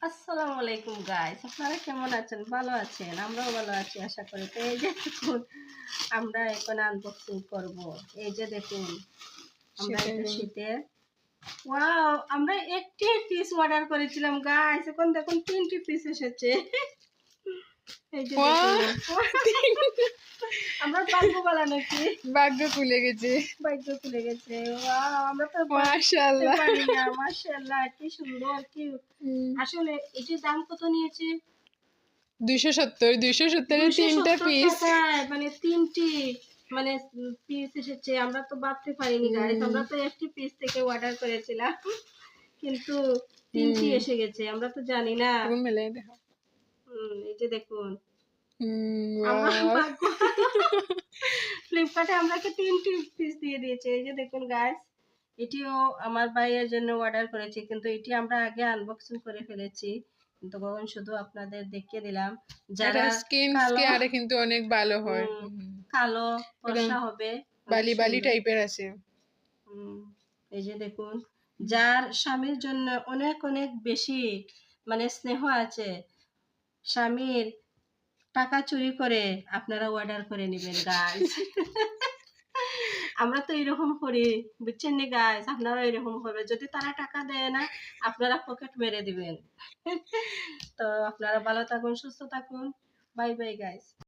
আসসালামু আলাইকুম গাইস, আপনারা কেমন আছেন? ভালো আছেন? আমরাও ভালো আছি আশা করি। তো এই যে দেখুন, আমরা এখন আনবক্সিং করব। এই যে দেখুন, আমরা এটা শীতের ওয়াও, আমরা একটি পিস অর্ডার করেছিলাম গাইস, এখন দেখুন 3টি পিস এসেছে। এই যে দেখুন, আমরা ভাগ্যবালা নাকি? ভাগ্য খুলে গেছে, ভাগ্য খুলে গেছে। ওয়াও, আমরা তো মাশাআল্লাহ। পারি না। মাশাআল্লাহ, কি সুন্দর, কি আসলে এটির দাম কত নিয়েছে? 270 এর 3টা পিস। মানে 3টি মানে পিস এসেছে। আমরা তো ভাবতে পারিনি গাইস। আমরা তো একটি পিস থেকে অর্ডার করেছিলাম। কিন্তু 3টি এসে গেছে। আমরা তো জানি না। এই যে দেখুন। আমরা ফ্লিপকার্টে আমাকে 3টি পিস দিয়ে দিয়েছে। এই যে দেখুন গাইস। এটিও আমার ভাইয়ের জন্য অর্ডার করেছি, কিন্তু এটি আমরা আগে আনবক্সিং করে ফেলেছি। কিন্তু কখন শুধু আপনাদের দেখিয়ে দিলাম। যারা স্কিন কেয়ারে কিন্তু অনেক ভালো হয়। কালো ফর্সা হবে, বালি বালি টাইপের আছে। এই যে দেখুন, যার স্বামীর জন্য অনেক অনেক বেশি মানে স্নেহ আছে, স্বামীর টাকা চুরি করে আপনারা অর্ডার করে নেবেন গাইস। আমরা তো এরকম করি, বুঝছেন নি গাইস? আপনারা এরকম করবেন। যদি তারা টাকা দেয় না, আপনারা পকেট মেরে দিবেন। তো আপনারা ভালো থাকুন, সুস্থ থাকুন। Bye bye guys.